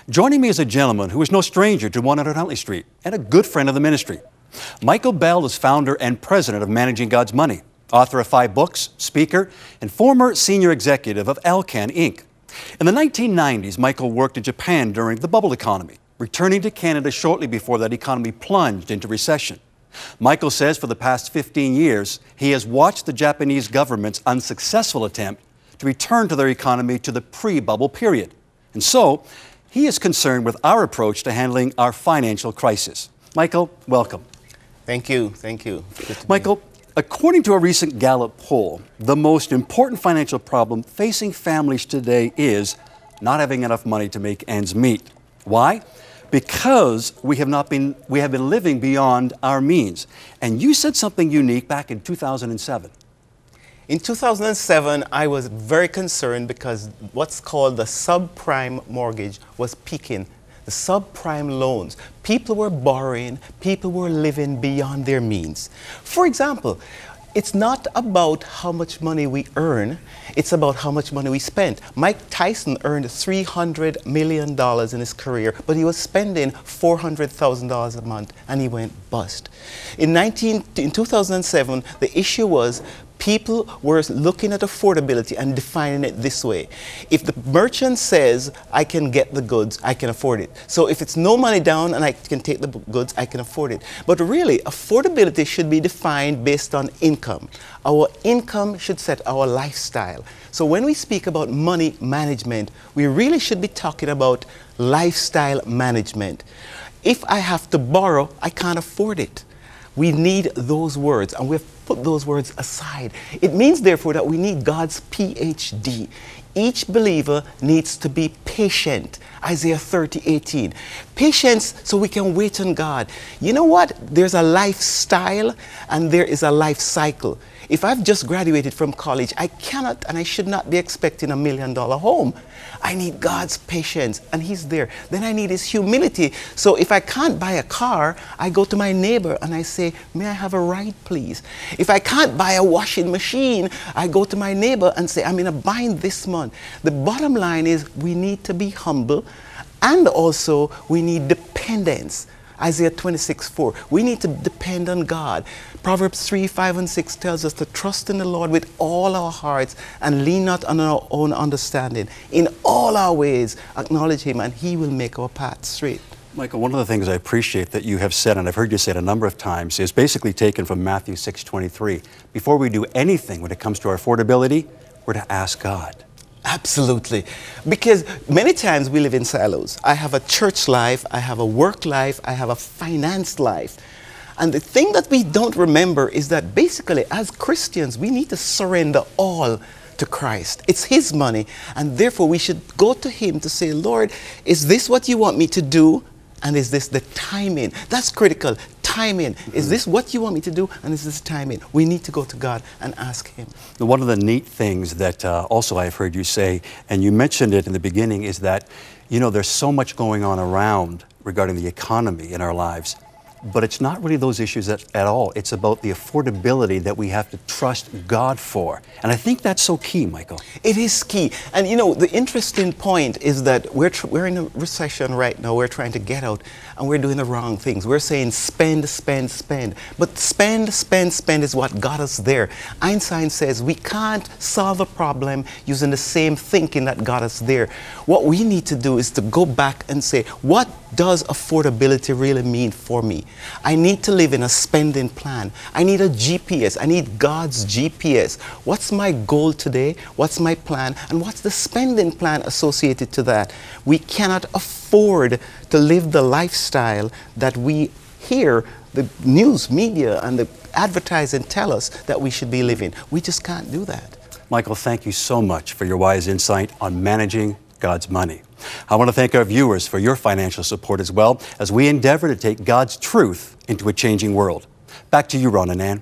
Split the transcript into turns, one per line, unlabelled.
Joining me is a gentleman who is no stranger to 100 Huntley Street and a good friend of the ministry. Michael Bell is founder and president of Managing God's Money, author of 5 books, speaker, and former senior executive of Alcan, Inc. In the 1990s, Michael worked in Japan during the bubble economy, returning to Canada shortly before that economy plunged into recession. Michael says for the past 15 years, he has watched the Japanese government's unsuccessful attempt to return to their economy to the pre-bubble period. And so, he is concerned with our approach to handling our financial crisis. Michael, welcome.
Thank you. Thank you.
Michael, according to a recent Gallup poll, the most important financial problem facing families today is not having enough money to make ends meet. Why? Because we have been living beyond our means. And you said something unique back in 2007.
In 2007, I was very concerned because what's called the subprime mortgage was peaking. The subprime loans. People were borrowing, people were living beyond their means. For example, it's not about how much money we earn, it's about how much money we spend. Mike Tyson earned $300 million in his career, but he was spending $400,000 a month and he went bust. In 2007, the issue was people were looking at affordability and defining it this way. If the merchant says, I can get the goods, I can afford it. So if it's no money down and I can take the goods, I can afford it. But really, affordability should be defined based on income. Our income should set our lifestyle. So when we speak about money management, we really should be talking about lifestyle management. If I have to borrow, I can't afford it. We need those words, and we've put those words aside. It means, therefore, that we need God's PhD. Each believer needs to be patient. Isaiah 30:18. Patience so we can wait on God. You know what? There's a lifestyle and there is a life cycle. If I've just graduated from college, I cannot and I should not be expecting $1 million home. I need God's patience, and He's there. Then I need His humility. So if I can't buy a car, I go to my neighbor and I say, may I have a ride, please? If I can't buy a washing machine, I go to my neighbor and say, I'm in a bind this month. The bottom line is we need to be humble, and also we need dependence. Isaiah 26:4. We need to depend on God. Proverbs 3:5 and 6 tells us to trust in the Lord with all our hearts and lean not on our own understanding. In all our ways, acknowledge Him and He will make our path straight.
Michael, one of the things I appreciate that you have said, and I've heard you say it a number of times, is basically taken from Matthew 6:23. Before we do anything when it comes to our affordability, we're to ask God.
Absolutely. Because many times we live in silos. I have a church life, I have a work life, I have a finance life. And the thing that we don't remember is that basically as Christians, we need to surrender all to Christ. It's His money. And therefore we should go to Him to say, Lord, is this what you want me to do? And is this the timing? That's critical. Timing. Is this what you want me to do? And is this timing? We need to go to God and ask Him.
One of the neat things that also I've heard you say, and you mentioned it in the beginning, is that, you know, there's so much going on around regarding the economy in our lives. But it's not really those issues at all. It's about the affordability that we have to trust God for. And I think that's so key, Michael.
It is key. And you know, the interesting point is that we're in a recession right now. We're trying to get out and we're doing the wrong things. We're saying spend, spend, spend. But spend, spend, spend is what got us there. Einstein says we can't solve a problem using the same thinking that got us there. What we need to do is to go back and say, what does affordability really mean for me? I need to live in a spending plan. I need a GPS. I need God's GPS. What's my goal today? What's my plan? And what's the spending plan associated to that? We cannot afford to live the lifestyle that we hear the news media and the advertising tell us that we should be living. We just can't do that.
Michael, thank you so much for your wise insight on managing God's money. I want to thank our viewers for your financial support as well as we endeavor to take God's truth into a changing world. Back to you, Ron and Ann.